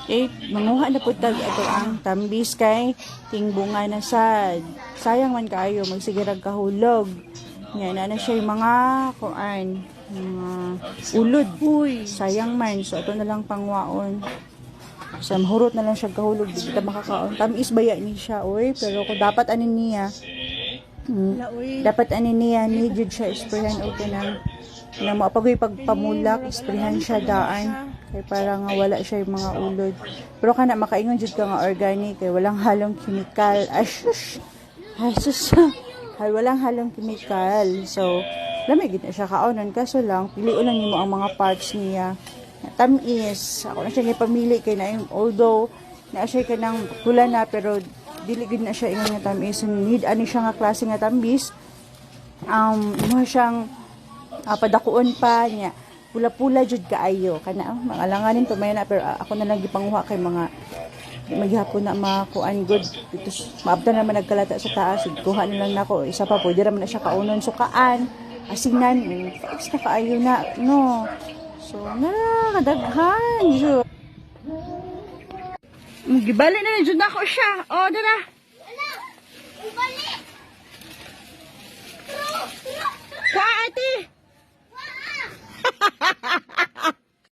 Okay, manguha na po tag ato ang tambis kay ting bunga na sad. Sayang man kaayo magsigirag kahulog. Nya na siya yung mga kuan, mga ulod. Uy, sayang man. So ato na lang pangwaon. Sa mahurot na lang siya kahulog, di kita makakaon. Tamis baya ni siya, oy, pero kung dapat anin niya. Dapat anin niya ni jud siya isprayan o kanang na maapagoy pagpamulak, isprayan siya daan. Kay para nga wala siya yung mga ulod. Pero kana makaingon jud ka nga organic kay walang halong chemical. Ay sus. Ay walang halong chemical. So lamig gid na siya kaonon kaso lang pilion lang nimo ang mga parts niya. Tamis. Ako na siya gipamili kay na although na siya kanang pula na pero dili gid na siya ingon nga tamis. Need ani siya nga klase nga tamis. Mo siyang padakuon pa niya. Pula-pula jud kaayo kana mga langanin to may na pero ako na lang gipanguha kay mga maghapon na makuan good ito maabta naman nagkalata sa taas kuha na lang nako isa pa pwede ra man na siya kaunon sukaan asinan extra kaayo na no so nakadaghan jud gibali na jud nako siya oh dara